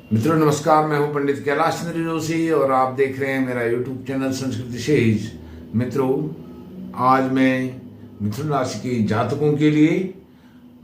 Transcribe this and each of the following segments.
मित्रों नमस्कार, मैं हूं पंडित कैलाश चंद्र जोशी और आप देख रहे हैं मेरा यूट्यूब चैनल संस्कृति शेष। मित्रों, आज मैं मिथुन राशि के जातकों के लिए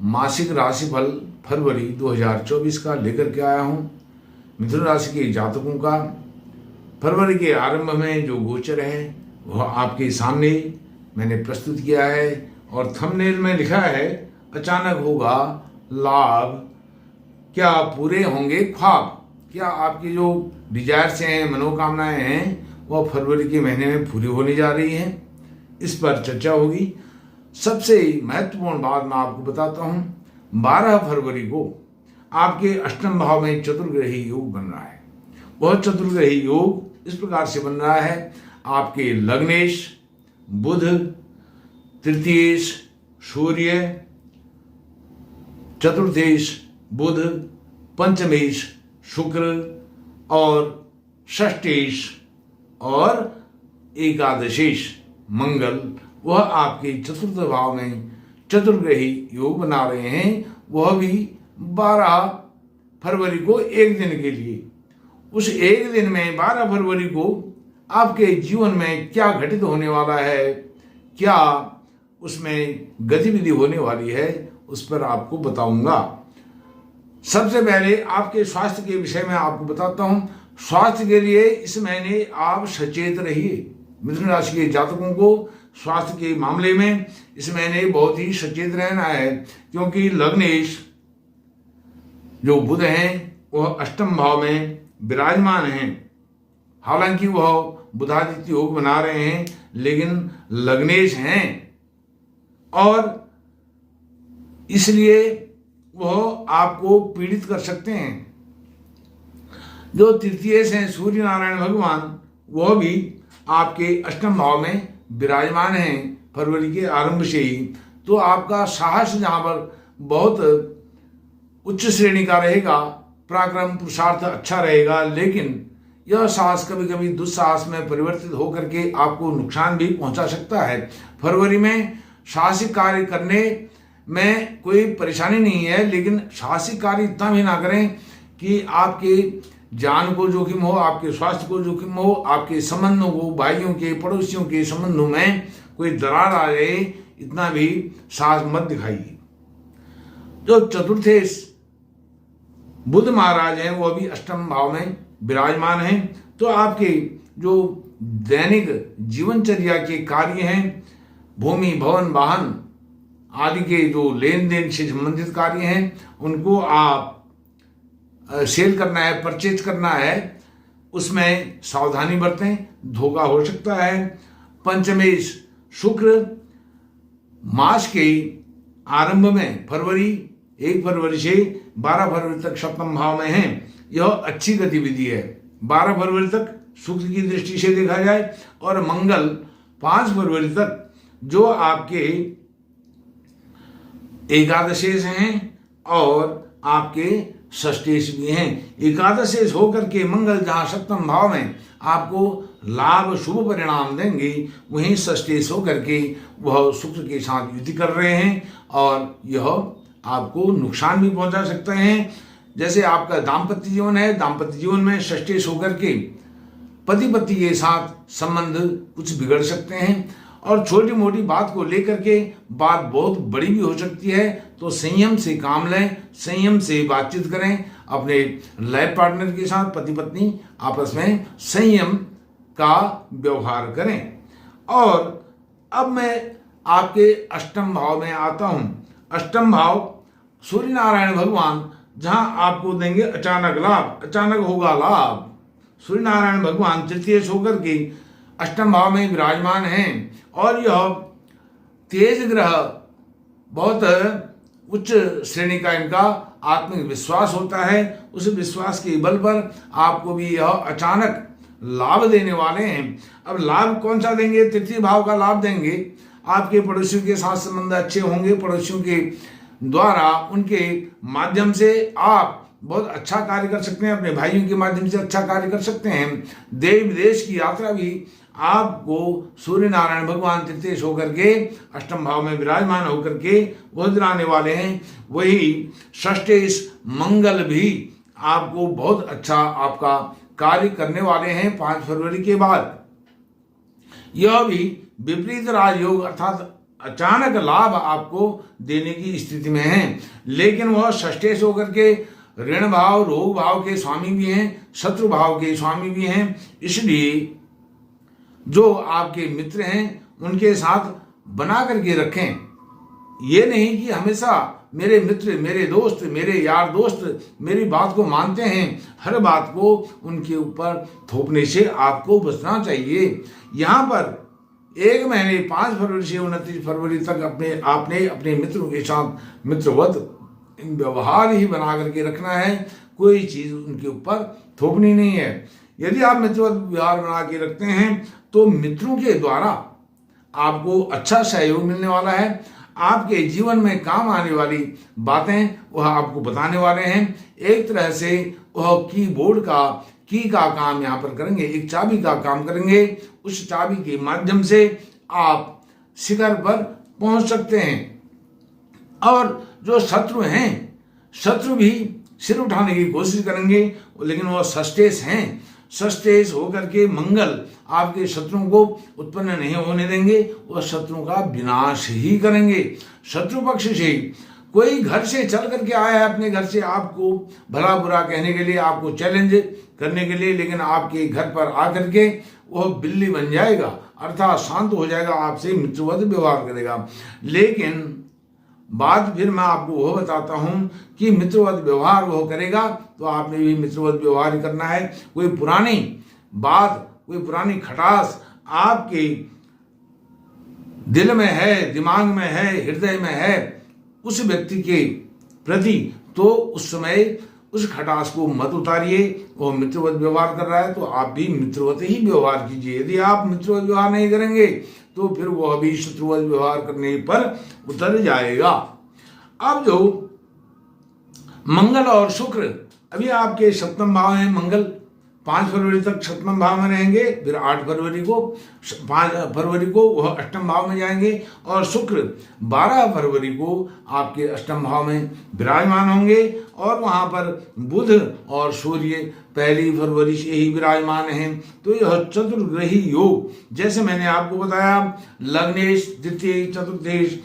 मासिक राशिफल फरवरी 2024 का लेकर के आया हूं। मिथुन राशि के जातकों का फरवरी के आरंभ में जो गोचर है वह आपके सामने मैंने प्रस्तुत किया है और थंबनेल में लिखा है, अचानक होगा लाभ, क्या पूरे होंगे ख्वाब। क्या आपकी जो डिजायर्स हैं, मनोकामनाएं हैं, वह फरवरी के महीने में पूरी होने जा रही हैं, इस पर चर्चा होगी। सबसे महत्वपूर्ण बात मैं आपको बताता हूं, 12 फरवरी को आपके अष्टम भाव में चतुर्ग्रही योग बन रहा है। वह चतुर्ग्रही योग इस प्रकार से बन रहा है, आपके लग्नेश बुध, तृतीयेश सूर्य, चतुर्थेश बुध, पंचमेश शुक्र और षष्ठेश और एकादशेश मंगल, वह आपके चतुर्थ भाव में चतुर्ग्रही योग बना रहे हैं, वह भी 12 फरवरी को एक दिन के लिए। उस एक दिन में 12 फरवरी को आपके जीवन में क्या घटित होने वाला है, क्या उसमें गतिविधि होने वाली है, उस पर आपको बताऊंगा। सबसे पहले आपके स्वास्थ्य के विषय में आपको बताता हूं। स्वास्थ्य के लिए इस महीने आप सचेत रहिए। मिथुन राशि के जातकों को स्वास्थ्य के मामले में इस महीने बहुत ही सचेत रहना है, क्योंकि लग्नेश जो बुध हैं वह अष्टम भाव में विराजमान हैं। हालांकि वह बुधादित्य योग बना रहे हैं, लेकिन लग्नेश हैं और इसलिए वह आपको पीड़ित कर सकते हैं। जो तृतीय से सूर्य नारायण भगवान, वह भी आपके अष्टम भाव में विराजमान हैं फरवरी के आरंभ से ही। तो आपका साहस जहां पर बहुत उच्च श्रेणी का रहेगा, पराक्रम पुरुषार्थ अच्छा रहेगा, लेकिन यह साहस कभी कभी दुस्साहस में परिवर्तित होकर के आपको नुकसान भी पहुंचा सकता है। फरवरी में साहसिक कार्य करने में कोई परेशानी नहीं है, लेकिन साहसिक कार्य इतना भी ना करें कि आपके जान को जोखिम हो, आपके स्वास्थ्य को जोखिम हो, आपके संबंधों को, भाइयों के पड़ोसियों के संबंधों में कोई दरार आ जाए, इतना भी साहस मत दिखाइए। जो चतुर्थेश बुध महाराज हैं वह भी अष्टम भाव में विराजमान हैं। तो आपके जो दैनिक जीवनचर्या के कार्य हैं, भूमि भवन वाहन आदि के जो लेन देन से संबंधित कार्य हैं, उनको आप सेल करना है, परचेज करना है, उसमें सावधानी बरतें, धोखा हो सकता है। पंचमेश शुक्र मास के आरंभ में फरवरी 1 फरवरी से 12 फरवरी तक सप्तम भाव में है। यह अच्छी गतिविधि है 12 फरवरी तक शुक्र की दृष्टि से देखा जाए, और मंगल 5 फरवरी तक जो आपके एकादशेश हैं और आपके षष्ठेश भी हैं। एकादशेश होकर के मंगल जहां सप्तम भाव में आपको लाभ शुभ परिणाम देंगे, वहीं षष्ठेश होकर के वह शुक्र के साथ युति कर रहे हैं और यह आपको नुकसान भी पहुंचा सकते हैं। जैसे आपका दाम्पत्य जीवन है, दाम्पत्य जीवन में षष्ठेश होकर के पति पत्नी के साथ संबंध कुछ बिगड़ सकते हैं और छोटी मोटी बात को लेकर के बात बहुत बड़ी भी हो सकती है। तो संयम से काम लें, संयम से बातचीत करें। अपने लाइफ पार्टनर के साथ पति पत्नी आपस में संयम का व्यवहार करें। और अब मैं आपके अष्टम भाव में आता हूं। अष्टम भाव सूर्य नारायण भगवान जहां आपको देंगे अचानक लाभ, अचानक होगा लाभ। सूर्य नारायण भगवान तृतीय होकर के अष्टम भाव में विराजमान हैं और यह तेज ग्रह, बहुत उच्च श्रेणी का इनका आत्मिक विश्वास होता है। उस विश्वास के बल पर आपको भी यह अचानक लाभ देने वाले हैं। अब लाभ कौन सा देंगे? तृतीय भाव का लाभ देंगे। आपके पड़ोसियों के साथ संबंध अच्छे होंगे, पड़ोसियों के द्वारा उनके माध्यम से आप बहुत अच्छा कार्य कर सकते हैं, अपने भाइयों के माध्यम से अच्छा कार्य कर सकते हैं। देश विदेश की यात्रा भी आपको सूर्य नारायण भगवान तृतीय होकर के अष्टम भाव में विराजमान होकर के वह दिलाने वाले हैं। वही षष्ठेश मंगल भी आपको बहुत अच्छा आपका कार्य करने वाले हैं 5 फरवरी के बाद। यह भी विपरीत राजयोग अर्थात अचानक लाभ आपको देने की स्थिति में है, लेकिन वह षष्ठेश होकर के ऋण भाव, रोग भाव के स्वामी भी हैं, शत्रु भाव के स्वामी भी हैं। इसलिए जो आपके मित्र हैं उनके साथ बना करके रखें। ये नहीं कि हमेशा मेरे मित्र, मेरे दोस्त, मेरे यार दोस्त मेरी बात को मानते हैं, हर बात को उनके ऊपर थोपने से आपको बचना चाहिए। यहाँ पर 1 महीने 5 फरवरी से 29 फरवरी तक आपने अपने मित्रों के साथ मित्रवत व्यवहार ही बना करके रखना है, कोई चीज उनके ऊपर थोपनी नहीं है। यदि आप मित्रवत व्यवहार बना के रखते हैं तो मित्रों के द्वारा आपको अच्छा सहयोग मिलने वाला है। आपके जीवन में काम आने वाली बातें वह आपको बताने वाले हैं। एक तरह से वह कीबोर्ड का काम यहाँ पर करेंगे, एक चाबी का काम करेंगे। उस चाबी के माध्यम से आप शिखर पर पहुंच सकते हैं। और जो शत्रु हैं, शत्रु भी सिर उठाने की कोशिश करेंगे, लेकिन वह षष्ठेश हैं। षष्ठेश होकर के मंगल आपके शत्रुओं को उत्पन्न नहीं होने देंगे, वह शत्रुओं का विनाश ही करेंगे। शत्रु पक्ष से कोई घर से चल करके आया है अपने घर से आपको भला बुरा कहने के लिए, आपको चैलेंज करने के लिए, लेकिन आपके घर पर आकर के वह बिल्ली बन जाएगा, अर्थात शांत हो जाएगा, आपसे मित्रवत व्यवहार करेगा। लेकिन बात फिर मैं आपको वह बताता हूं कि मित्रवत व्यवहार वह करेगा तो आपने भी मित्रवत व्यवहार करना है। कोई पुरानी बात, कोई पुरानी खटास आपके दिल में है, दिमाग में है, हृदय में है उस व्यक्ति के प्रति, तो उस समय उस खटास को मत उतारिए। वो मित्रवत व्यवहार कर रहा है तो आप भी मित्रवत ही व्यवहार कीजिए। यदि आप मित्रवत व्यवहार नहीं करेंगे तो फिर वह भी शत्रुवत व्यवहार करने पर उतर जाएगा। अब जो मंगल और शुक्र अभी आपके सप्तम भाव में, मंगल 5 फरवरी तक सप्तम भाव में रहेंगे, फिर 8 फरवरी को 5 फरवरी को वह अष्टम भाव में जाएंगे, और शुक्र 12 फरवरी को आपके अष्टम भाव में विराजमान होंगे। और वहां पर बुध और सूर्य 1 फरवरी से ही विराजमान हैं। तो यह चतुर्ग्रही योग, जैसे मैंने आपको बताया, लग्नेश, द्वितीय, चतुर्थेश,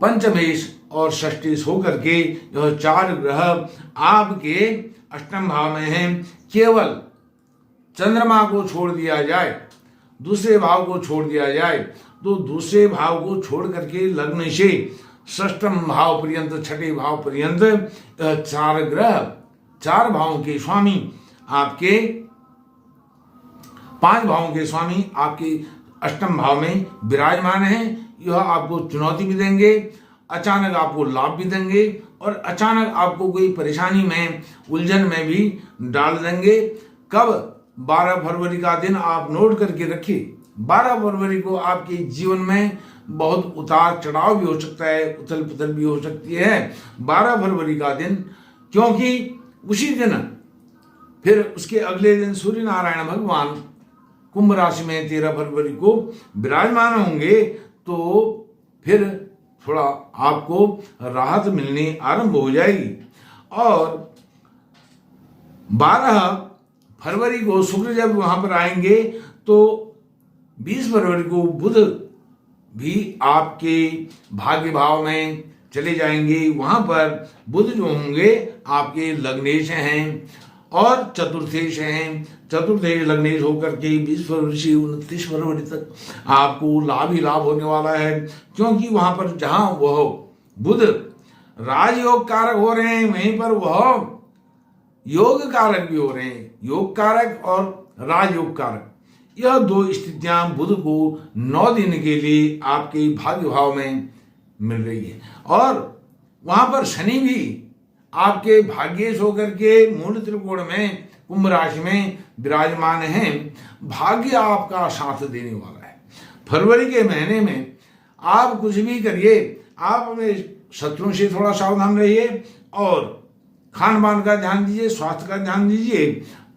पंचमेश और षष्ठेश होकर के यह 4 ग्रह आपके अष्टम भाव में हैं। केवल चंद्रमा को छोड़ दिया जाए, दूसरे भाव को छोड़ दिया जाए, तो दूसरे भाव को छोड़ करके लग्न से षष्ठम भाव पर्यंत, 6ठे भाव पर्यंत 4 ग्रह, 4 भावों के स्वामी आपके, 5 भावों के स्वामी आपके अष्टम भाव में विराजमान हैं। यह आपको चुनौती भी देंगे, अचानक आपको लाभ भी देंगे, और अचानक आपको कोई परेशानी में, उलझन में भी डाल देंगे। कब? 12 फरवरी का दिन आप नोट करके रखिए। 12 फरवरी को आपके जीवन में बहुत उतार चढ़ाव भी हो सकता है, उथल पुथल भी हो सकती है 12 फरवरी का दिन, क्योंकि उसी दिन फिर उसके अगले दिन सूर्य नारायण भगवान कुंभ राशि में 13 फरवरी को विराजमान होंगे। तो फिर थोड़ा आपको राहत मिलनी आरंभ हो जाएगी। और 12 फरवरी को शुक्र जब वहां पर आएंगे तो 20 फरवरी को बुध भी आपके भाग्य भाव में चले जाएंगे। वहां पर बुध जो होंगे आपके लग्नेश हैं और चतुर्थेश हैं। चतुर्थेश लग्नेश होकर के 20 फरवरी से 29 फरवरी तक आपको लाभ ही लाभ होने वाला है, क्योंकि वहां पर जहां वह बुध राजयोग कारक हो रहे हैं, वहीं पर वह योग कारक भी हो रहे हैं। योग कारक और राजयोग कारक, यह 2 स्थितियां बुध को 9 दिन के लिए आपके भाग्य भाव में मिल रही है। और वहां पर शनि भी आपके भाग्येश होकर के मूल त्रिकोण में कुंभ राशि में विराजमान हैं। भाग्य आपका साथ देने वाला है। फरवरी के महीने में आप कुछ भी करिए, आप अपने शत्रुओं से थोड़ा सावधान रहिए और खान पान का ध्यान दीजिए, स्वास्थ्य का ध्यान दीजिए,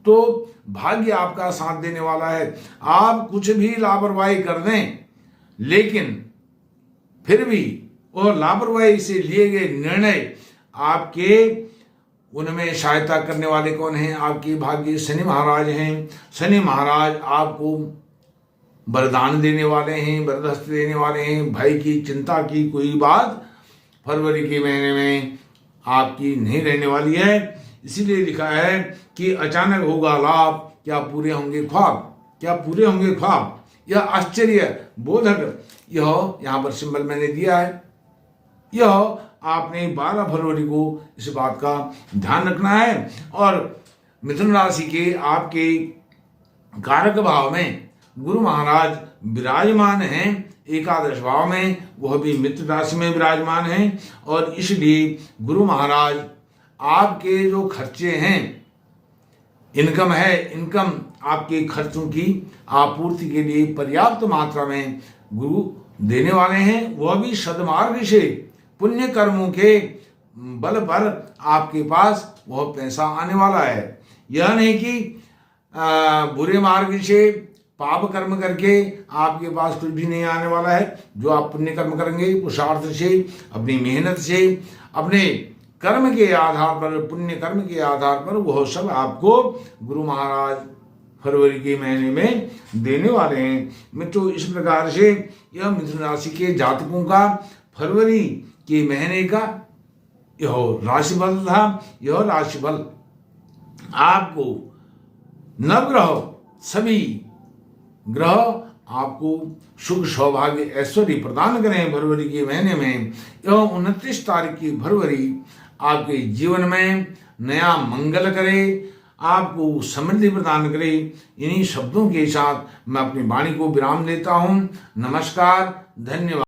तो भाग्य आपका साथ देने वाला है। आप कुछ भी लापरवाही कर दें, लेकिन फिर भी वह लापरवाही से लिए गए निर्णय आपके उनमें सहायता करने वाले कौन हैं? आपके भाग्य शनि महाराज हैं। शनि महाराज आपको वरदान देने वाले हैं, वरदस्त देने वाले हैं। भय की, चिंता की कोई बात फरवरी के महीने में आपकी नहीं रहने वाली है। इसीलिए लिखा है कि अचानक होगा लाभ, क्या पूरे होंगे ख्वाब, क्या पूरे होंगे ख्वाब। यह आश्चर्य बोधक, यह यहाँ पर सिंबल मैंने दिया है। यह आपने 12 फरवरी को इस बात का ध्यान रखना है। और मिथुन राशि के आपके कारक भाव में गुरु महाराज विराजमान हैं, एकादश भाव में, वह भी मित्र राशि में विराजमान हैं। और इसलिए गुरु महाराज आपके जो खर्चे हैं, इनकम है, इनकम आपके खर्चों की आपूर्ति के लिए पर्याप्त मात्रा में गुरु देने वाले हैं। वह भी सद्मार्ग से, पुण्य कर्मों के बल पर आपके पास वह पैसा आने वाला है। यह नहीं कि बुरे मार्ग से पाप कर्म करके आपके पास कुछ भी नहीं आने वाला है। जो आप पुण्य कर्म करेंगे, पुरुषार्थ से, अपनी मेहनत से, अपने कर्म के आधार पर, पुण्य कर्म के आधार पर, वह सब आपको गुरु महाराज फरवरी के महीने में देने वाले हैं। मित्रों, इस प्रकार से यह मिथुन राशि के जातकों का फरवरी के महीने का यह राशिफल था। यह राशिफल आपको नवग्रह, सभी ग्रह आपको सुख, सौभाग्य, ऐश्वर्य प्रदान करें फरवरी के महीने में। यह 29 तारीख की फरवरी आपके जीवन में नया मंगल करे, आपको समृद्धि प्रदान करे। इन्हीं शब्दों के साथ मैं अपनी वाणी को विराम देता हूँ। नमस्कार, धन्यवाद।